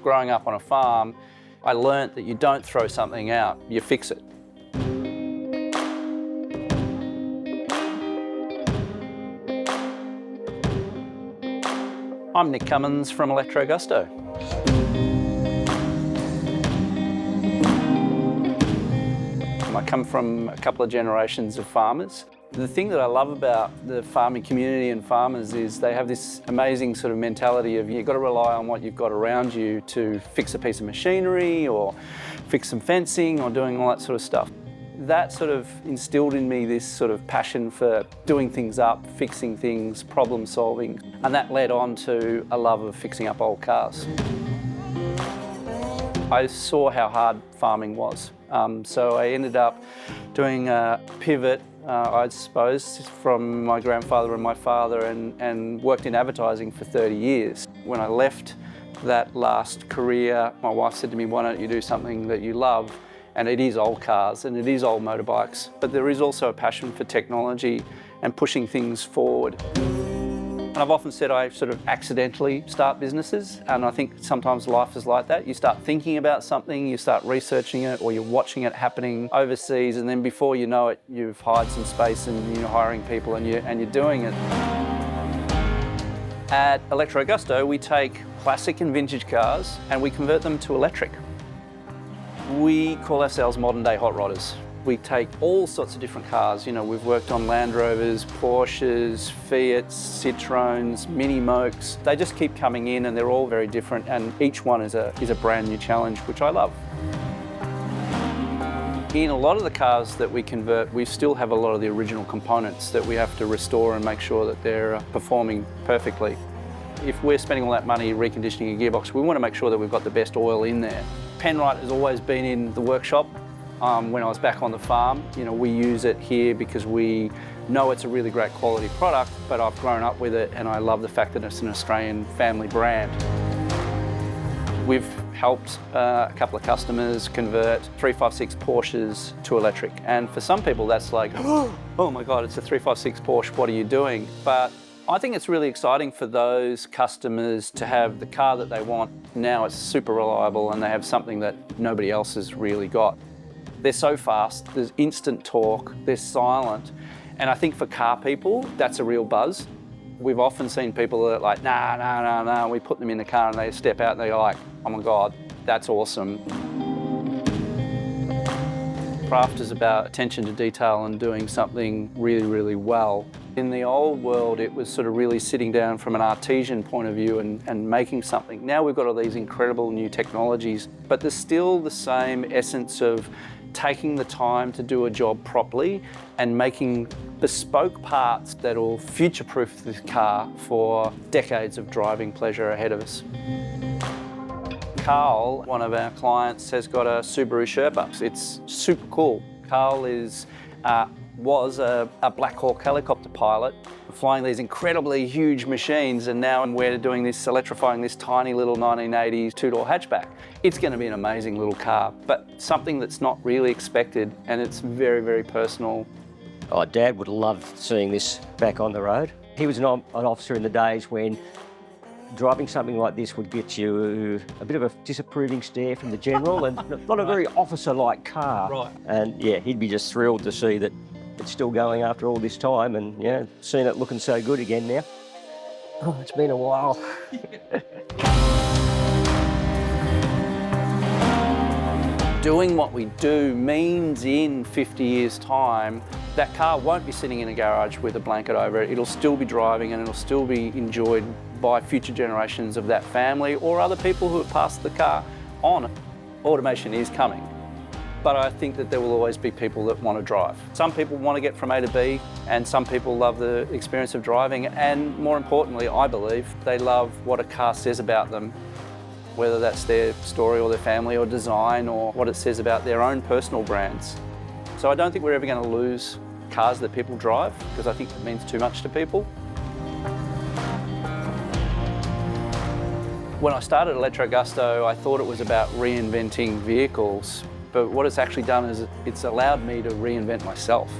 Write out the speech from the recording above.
growing up on a farm, I learnt that you don't throw something out, you fix it. I'm Nick Cummins from Electrogusto. I come from a couple of generations of farmers. The thing that I love about the farming community and farmers is they have this amazing sort of mentality of you've got to rely on what you've got around you to fix a piece of machinery or fix some fencing or doing all that sort of stuff. That sort of instilled in me this sort of passion for doing things up, fixing things, problem solving, and that led on to a love of fixing up old cars. I saw how hard farming was, so I ended up doing a pivot, I suppose, from my grandfather and my father, and worked in advertising for 30 years. When I left that last career, my wife said to me, why don't you do something that you love? And it is old cars and it is old motorbikes, but there is also a passion for technology and pushing things forward. And I've often said I sort of accidentally start businesses, and I think sometimes life is like that. You start thinking about something, you start researching it, or you're watching it happening overseas, and then before you know it, you've hired some space and you're hiring people and you're doing it. At Electrogusto, we take classic and vintage cars and we convert them to electric. We call ourselves modern day hot rodders. We take all sorts of different cars. You know, we've worked on Land Rovers, Porsches, Fiats, Citroens, Mini Mokes. They just keep coming in and they're all very different, and each one is a brand new challenge, which I love. In a lot of the cars that we convert, we still have a lot of the original components that we have to restore and make sure that they're performing perfectly. If we're spending all that money reconditioning a gearbox, we want to make sure that we've got the best oil in there. Penrite has always been in the workshop. When I was back on the farm, you know, we use it here because we know it's a really great quality product, but I've grown up with it and I love the fact that it's an Australian family brand. We've helped a couple of customers convert 356 Porsches to electric, and for some people that's like, oh my God, it's a 356 Porsche, what are you doing? But I think it's really exciting for those customers to have the car that they want. Now it's super reliable and they have something that nobody else has really got. They're so fast, there's instant torque, they're silent, and I think for car people, that's a real buzz. We've often seen people that are like, nah, we put them in the car and they step out and they're like, oh my God, that's awesome. Craft is about attention to detail and doing something really, really well. In the old world, it was sort of really sitting down from an artisan point of view and making something. Now we've got all these incredible new technologies, but there's still the same essence of taking the time to do a job properly and making bespoke parts that'll future-proof this car for decades of driving pleasure ahead of us. Carl, one of our clients, has got a Subaru Sherpa. It's super cool. Carl was a Black Hawk helicopter pilot, flying these incredibly huge machines, and now we're doing this, electrifying this tiny little 1980s two-door hatchback. It's going to be an amazing little car, but something that's not really expected, and it's very, very personal. Oh, Dad would love seeing this back on the road. He was an officer in the days when driving something like this would get you a bit of a disapproving stare from the general, and not a very officer-like car. Right. And yeah, he'd be just thrilled to see that it's still going after all this time, and yeah, seeing it looking so good again now. Oh, it's been a while. Doing what we do means in 50 years' time, that car won't be sitting in a garage with a blanket over it. It'll still be driving and it'll still be enjoyed by future generations of that family or other people who have passed the car on. Automation is coming, but I think that there will always be people that want to drive. Some people want to get from A to B, and some people love the experience of driving, and more importantly, I believe, they love what a car says about them, whether that's their story or their family or design or what it says about their own personal brands. So I don't think we're ever going to lose cars that people drive, because I think it means too much to people. When I started Electrogusto, I thought it was about reinventing vehicles, but what it's actually done is it's allowed me to reinvent myself.